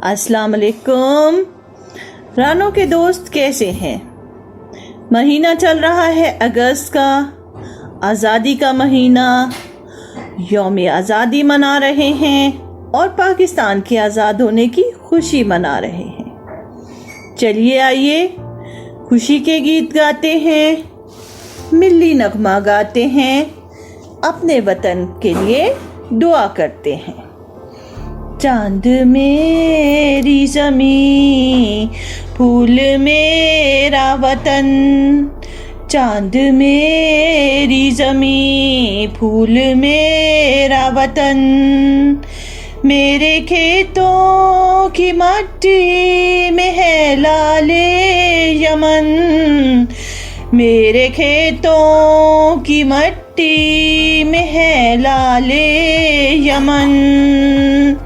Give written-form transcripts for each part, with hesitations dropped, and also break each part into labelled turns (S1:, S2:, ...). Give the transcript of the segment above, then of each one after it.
S1: अस्सलाम वालेकुम। रानों के दोस्त कैसे हैं? महीना चल रहा है अगस्त का, आज़ादी का महीना। यौम आज़ादी मना रहे हैं और पाकिस्तान के आज़ाद होने की खुशी मना रहे हैं। चलिए आइए खुशी के गीत गाते हैं, मिल्ली नगमा गाते हैं, अपने वतन के लिए दुआ करते हैं। चांद मेरी ज़मीं, फूल मेरा वतन। चांद मेरी ज़मीं, फूल मेरा वतन। मेरे खेतों की मट्टी में है लाले यमन। मेरे खेतों की मट्टी में है लाले यमन।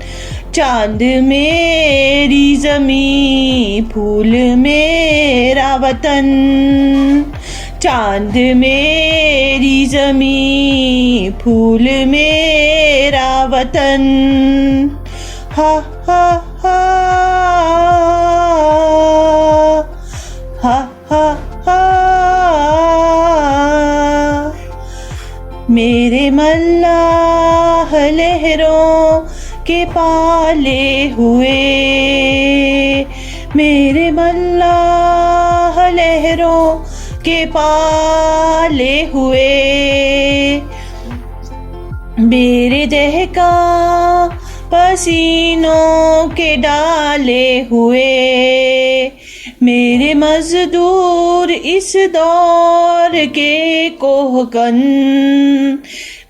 S1: चांद मेरी ज़मीं, फूल मेरा वतन। चांद मेरी ज़मीं, फूल मेरा वतन। हा हा हा हा हा हा। मेरे मल्लाह लहरों के पाले हुए। मेरे मल्लाह लहरों के पाले हुए। मेरे दहका पसीनों के डाले हुए। मेरे मजदूर इस दौर के कोहकन।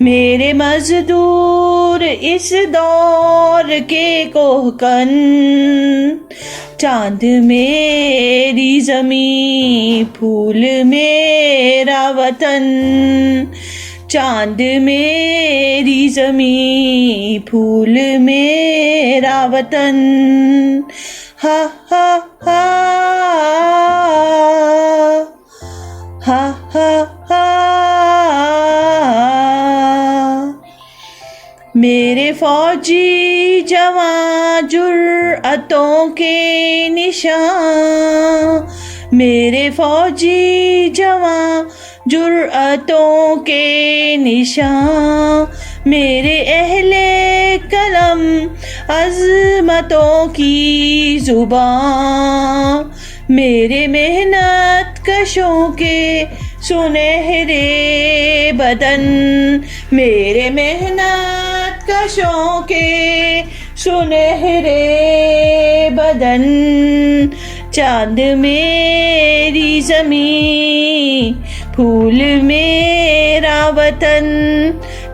S1: मेरे मजदूर इस दौर के कोहकन। चांद मेरी ज़मीं, फूल मेरा वतन। चांद मेरी ज़मीं, फूल मेरा वतन। हा हा हा हा हा हा। मेरे फौजी जवां जुर्अतों के निशान। मेरे फौजी जवां जुर्अतों के निशान। मेरे अहले कलम अज़मतों की ज़ुबान। मेरे मेहनत कशों के सुनहरे बदन। मेरे मेहनत कशों के सुनहरे बदन। चांद मेरी ज़मीं, फूल मेरा वतन।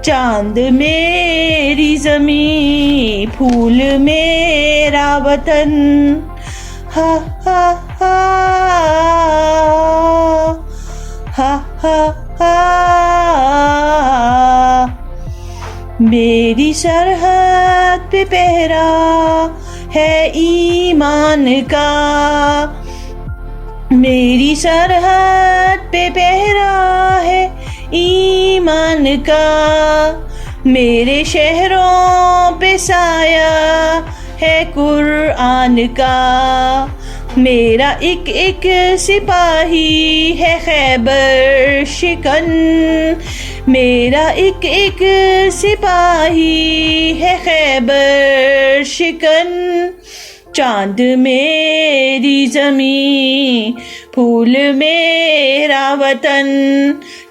S1: चांद मेरी ज़मीं, फूल मेरा वतन। हा हा हा हा हा हा। मेरी सरहद पे पहरा है ईमान का। मेरी सरहद पे पहरा है ईमान का। मेरे शहरों पे साया है कुरान का। मेरा एक एक सिपाही है खैबर शिकन। मेरा एक एक सिपाही है खैबर शिकन। चांद मेरी ज़मीं, फूल मेरा वतन।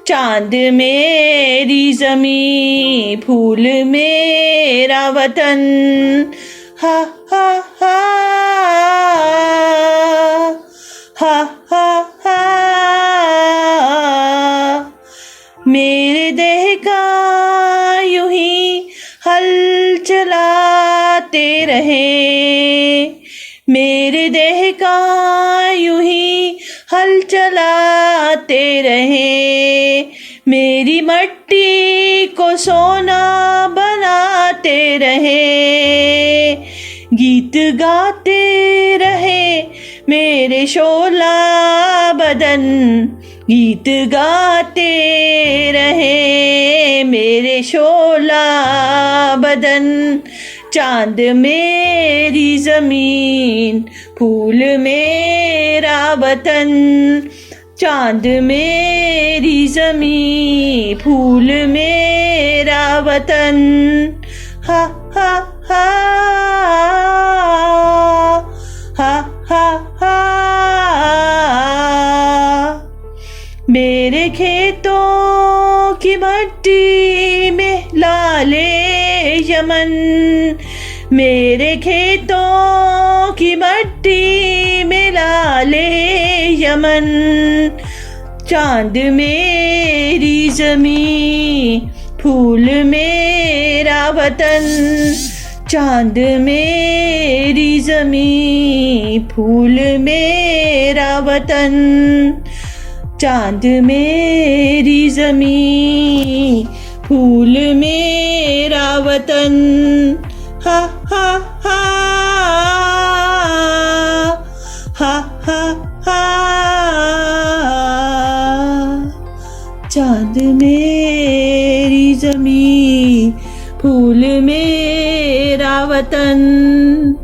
S1: चांद मेरी ज़मीं, फूल मेरा वतन। हा हा हा हा हा हा। मेरे देह का यूं ही हल चलाते रहे। मेरे देह का यूं ही हल चलाते रहे। मेरी मट्टी को सोना बनाते रहे। गीत गाते रहे मेरे शोला बदन। गीत गाते रहे मेरे शोला बदन। चांद मेरी जमीन फूल मेरा वतन चांद मेरी जमीन फूल मेरा वतन हा हा हा हा हा हा मेरे खेतों की मट्टी में लाले यमन मेरे खेतों की मट्टी में लाले यमन चांद मेरी जमीन फूल मेरा वतन चांद मेरी जमीन फूल मेरा वतन चांद मेरी जमीन फूल मेरा वतन हा हा हा हा हा हा चांद मेरी जमीन फूल मेरा वतन